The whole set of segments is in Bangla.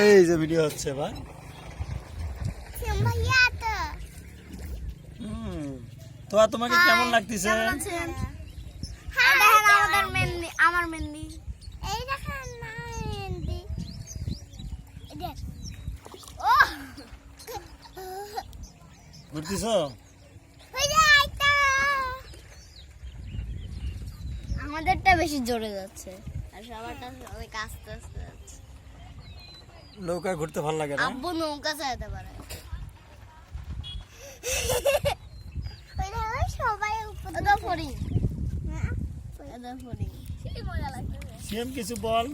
এই যে ভিডিও হচ্ছে ভাই। তো আর তোমাকে কেমন লাগতেছে? আমার মেহেন্দি এই দেখেন না মেহেন্দি ও ঘুরতেছো? আমাদেরটা বেশি জোরে যাচ্ছে আর সবারটা অনেক আস্তে আস্তে যাচ্ছে। নৌকায় ঘুরতে ভালো লাগে না? আব্বু নৌকা চালাতে পারে। সবাই ওটা ফড়িং এটা ফড়িং কি মজা লাগছে। সেম কিছু বল।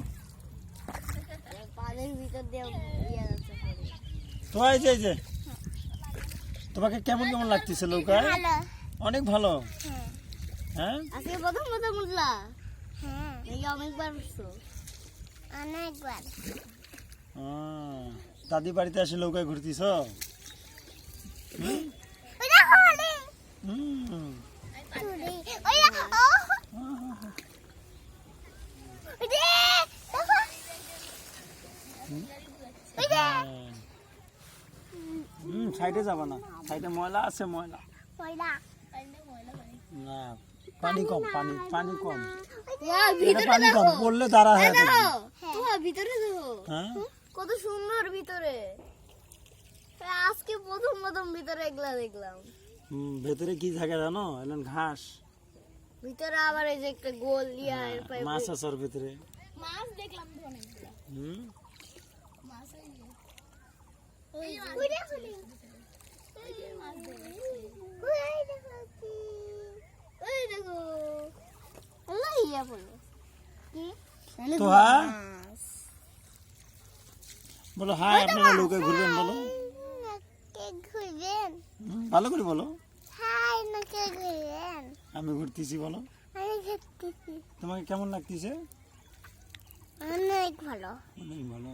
পানির ভিতর দিয়ে ইয়া যাচ্ছে ফড়িং। তো এই যে তোমাকে কেমন কেমন লাগতেছে নৌকায়? ভালো অনেক ভালো। হ্যাঁ আজকে প্রথম প্রথম উঠলা? হ্যাঁ এই অনেকবার উঠছো? অনেকবার। দাদি বাড়িতে এসে নৌকায় ঘুরতেছো? সাইডে যাবা না, সাইডে ময়লা আছে, ময়লা না, পানি কম, পানি কম, পানি কম পড়লে দাঁড়া হয়ে যাবে। ভিতরে দেখো কত সুন্দর ভিতরে। আজকে প্রথম প্রথম ভিতরে এগুলা দেখলাম। ভেতরে কি থাকে জানো? এলেন ঘাস, ভিতরে আবার এই যে একটা গোল ইয়া মাছ আছে ওর ভিতরে। মাছ দেখলাম তো অনেকগুলা। মাছ ওই দেখো ইয়া বলো কি তো হ্যাঁ বলো, হ্যাঁ আপনারা নৌকায় ঘুরবেন বলো, ঘুরবেন ভালো করে বলো। হাই নাকি ঘুরবেন? আমি ঘুরতেছি বলো। আমি ঘুরতেছি। তোমাকে কেমন লাগতেছে? অনেক ভালো। অনেক ভালো।